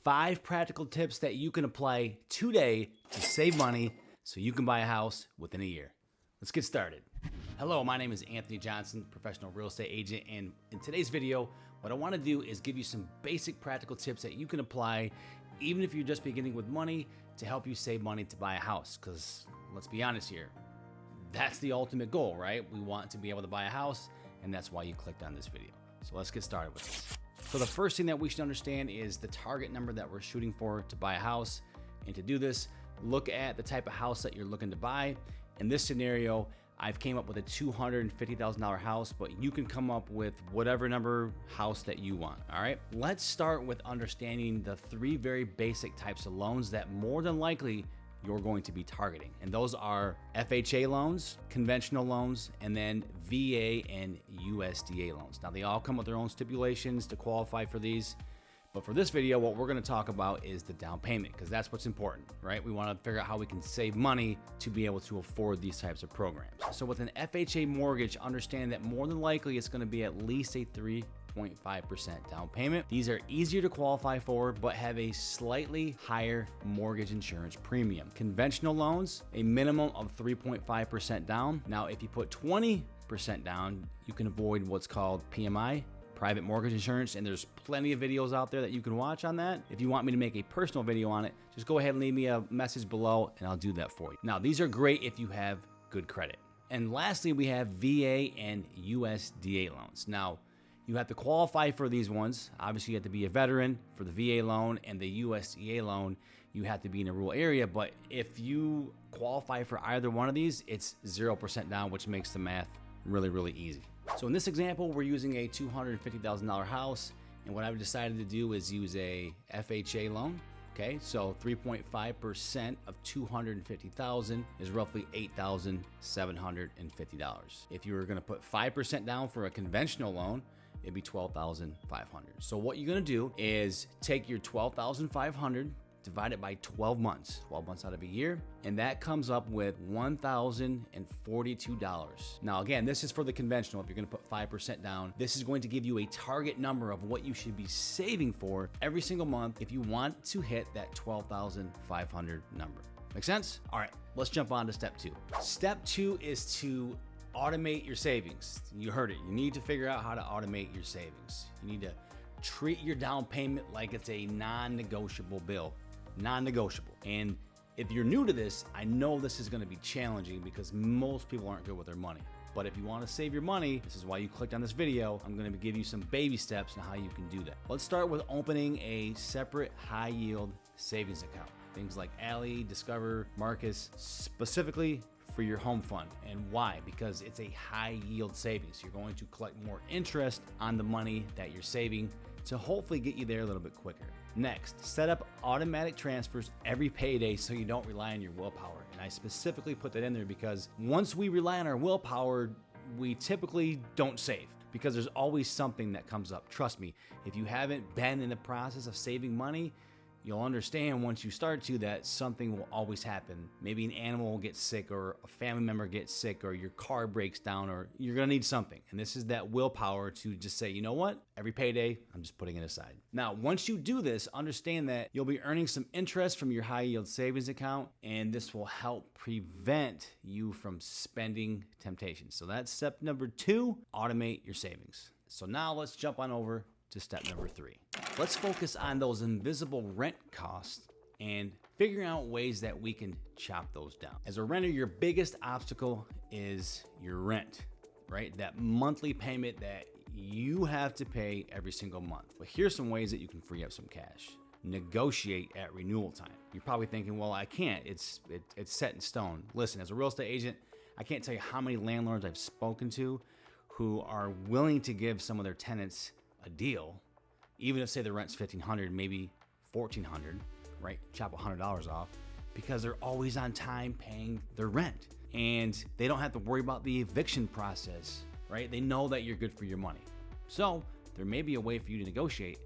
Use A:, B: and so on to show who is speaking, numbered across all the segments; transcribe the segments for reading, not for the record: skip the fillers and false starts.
A: 5 practical tips that you can apply today to save money so you can buy a house within a year. Let's get started. Hello, my name is Anthony Johnson, professional real estate agent, and in today's video, what I want to do is give you some basic practical tips that you can apply even if you're just beginning with money to help you save money to buy a house. Because let's be honest here, that's the ultimate goal, right? We want to be able to buy a house, and that's why you clicked on this video. So let's get started with this. So the first thing that we should understand is the target number that we're shooting for to buy a house. And to do this, look at the type of house that you're looking to buy. In this scenario, I've came up with a $250,000 house, but you can come up with whatever number house that you want, all right? Let's start with understanding the 3 very basic types of loans that more than likely you're going to be targeting. And those are FHA loans, conventional loans, and then VA and USDA loans. Now they all come with their own stipulations to qualify for these. But for this video, what we're gonna talk about is the down payment, because that's what's important, right? We wanna figure out how we can save money to be able to afford these types of programs. So with an FHA mortgage, understand that more than likely it's gonna be at least a 3.5% down payment. These are easier to qualify for, but have a slightly higher mortgage insurance premium. Conventional loans, a minimum of 3.5% down. Now, if you put 20% down, you can avoid what's called PMI, private mortgage insurance, and there's plenty of videos out there that you can watch on that. If you want me to make a personal video on it, just go ahead and leave me a message below and I'll do that for you. Now, these are great if you have good credit. And lastly, we have VA and USDA loans. Now, you have to qualify for these ones. Obviously, you have to be a veteran for the VA loan, and the USDA loan, you have to be in a rural area. But if you qualify for either one of these, it's 0% down, which makes the math really, really easy. So in this example, we're using a $250,000 house, and what I've decided to do is use a FHA loan. Okay, so 3.5% of $250,000 is roughly $8,750. If you were gonna put 5% down for a conventional loan, it'd be $12,500. So what you're gonna do is take your $12,500, divide it by 12 months out of a year, and that comes up with $1,042. Now again, this is for the conventional. If you're gonna put 5% down, this is going to give you a target number of what you should be saving for every single month if you want to hit that $12,500 number. Make sense? All right, let's jump on to step 2. Step 2 is to automate your savings. You heard it. You need to figure out how to automate your savings. You need to treat your down payment like it's a non-negotiable bill. Non-negotiable. And if you're new to this, I know this is going to be challenging because most people aren't good with their money. But if you want to save your money, this is why you clicked on this video. I'm going to give you some baby steps on how you can do that. Let's start with opening a separate high yield savings account. Things like Ally, Discover, Marcus, specifically for your home fund. And why? Because it's a high yield savings. You're going to collect more interest on the money that you're saving to hopefully get you there a little bit quicker. Next, set up automatic transfers every payday so you don't rely on your willpower. And I specifically put that in there because once we rely on our willpower, we typically don't save because there's always something that comes up. Trust me, if you haven't been in the process of saving money, you'll understand once you start to that something will always happen. Maybe an animal will get sick, or a family member gets sick, or your car breaks down, or you're gonna need something. And this is that willpower to just say, you know what? Every payday, I'm just putting it aside. Now, once you do this, understand that you'll be earning some interest from your high yield savings account, and this will help prevent you from spending temptation. So that's step number 2, automate your savings. So now let's jump on over to step number 3. Let's focus on those invisible rent costs and figuring out ways that we can chop those down. As a renter, your biggest obstacle is your rent, right? That monthly payment that you have to pay every single month. But here's some ways that you can free up some cash. Negotiate at renewal time. You're probably thinking, well, I can't. It's set in stone. Listen, as a real estate agent, I can't tell you how many landlords I've spoken to who are willing to give some of their tenants a deal, even if say the rent's $1,500, maybe $1,400, right? Chop $100 off because they're always on time paying their rent and they don't have to worry about the eviction process, right? They know that you're good for your money. So there may be a way for you to negotiate.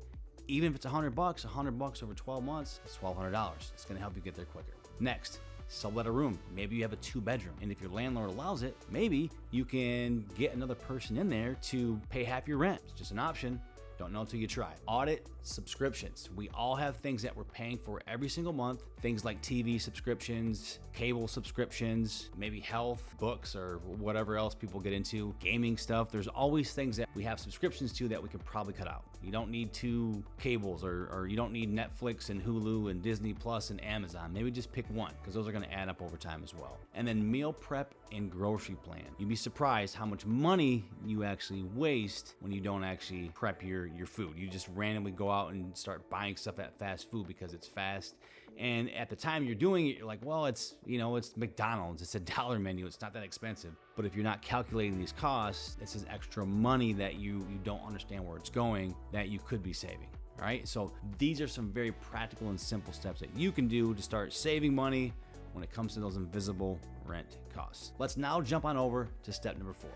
A: Even if it's $100 over 12 months, it's $1,200. It's gonna help you get there quicker. Next, sublet a room. Maybe you have a 2-bedroom, and if your landlord allows it, maybe you can get another person in there to pay half your rent. It's just an option. Don't know until you try. Audit subscriptions. We all have things that we're paying for every single month. Things like TV subscriptions, cable subscriptions, maybe health, books, or whatever else people get into, gaming stuff. There's always things that we have subscriptions to that we could probably cut out. You don't need 2 cables, or you don't need Netflix and Hulu and Disney Plus and Amazon. Maybe just pick one, because those are gonna add up over time as well. And then meal prep and grocery plan. You'd be surprised how much money you actually waste when you don't actually prep your food. You just randomly go out and start buying stuff at fast food because it's fast. And at the time you're doing it, you're like, well, it's McDonald's, it's a $1 menu, it's not that expensive. But if you're not calculating these costs, this is extra money that you don't understand where it's going that you could be saving. All right, so these are some very practical and simple steps that you can do to start saving money when it comes to those invisible rent costs. Let's now jump on over to step number 4.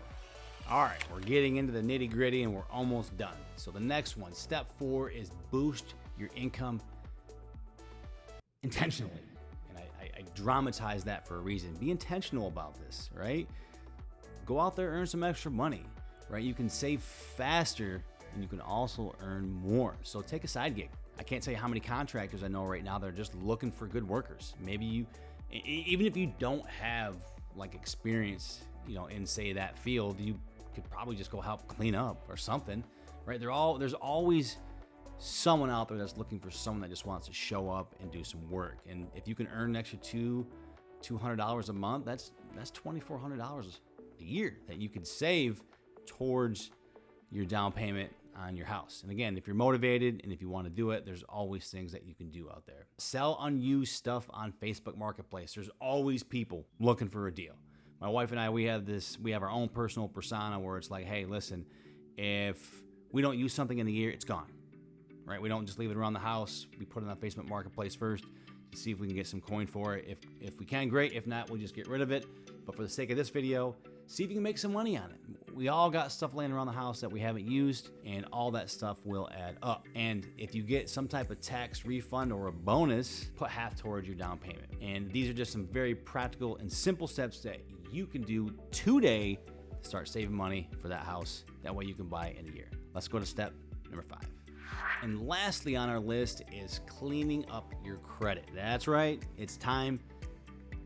A: All right, we're getting into the nitty gritty and we're almost done. So the next one, step 4, is boost your income intentionally. And I dramatize that for a reason. Be intentional about this, right? Go out there, earn some extra money, right? You can save faster and you can also earn more. So take a side gig. I can't tell you how many contractors I know right now that are just looking for good workers. Maybe you, even if you don't have like experience, in say that field, you could probably just go help clean up or something, right? There's always someone out there that's looking for someone that just wants to show up and do some work. And if you can earn an extra $200 a month, that's $2,400 a year that you could save towards your down payment on your house. And again, if you're motivated and if you want to do it, there's always things that you can do out there. Sell unused stuff on Facebook Marketplace. There's always people looking for a deal. My wife and I, we have our own personal persona where it's like, hey, listen, if we don't use something in a year, it's gone, right? We don't just leave it around the house. We put it on Facebook Marketplace first to see if we can get some coin for it. If we can, great. If not, we'll just get rid of it. But for the sake of this video, see if you can make some money on it. We all got stuff laying around the house that we haven't used, and all that stuff will add up. And if you get some type of tax refund or a bonus, put half towards your down payment. And these are just some very practical and simple steps that you can do today to start saving money for that house. That way you can buy it in a year. Let's go to step number 5. And lastly on our list is cleaning up your credit. That's right, it's time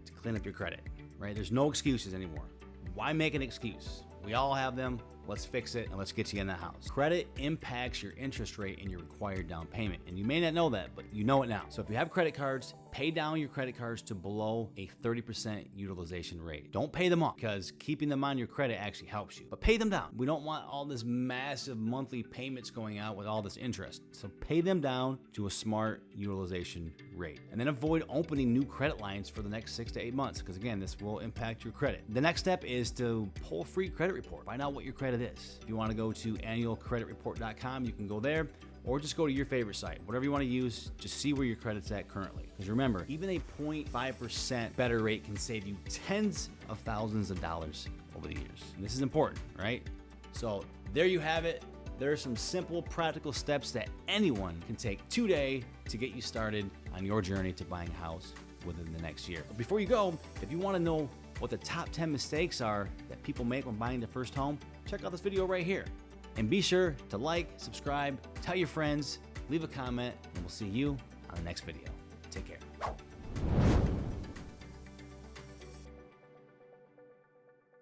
A: to clean up your credit, right? There's no excuses anymore. Why make an excuse? We all have them. Let's fix it and let's get you in that house. Credit impacts your interest rate and your required down payment. And you may not know that, but you know it now. So if you have credit cards, pay down your credit cards to below a 30% utilization rate. Don't pay them off, because keeping them on your credit actually helps you. But pay them down. We don't want all this massive monthly payments going out with all this interest. So pay them down to a smart utilization rate. And then avoid opening new credit lines for the next 6 to 8 months, because again, this will impact your credit. The next step is to pull a free credit report. Find out what your credit is. If you want to go to annualcreditreport.com, you can go there, or just go to your favorite site. Whatever you want to use, just see where your credit's at currently. Because remember, even a 0.5% better rate can save you tens of thousands of dollars over the years. And this is important, right? So there you have it. There are some simple, practical steps that anyone can take today to get you started on your journey to buying a house within the next year. But before you go, if you want to know what the top 10 mistakes are that people make when buying their first home, check out this video right here. And be sure to like, subscribe, tell your friends, leave a comment, and we'll see you on the next video. Take care.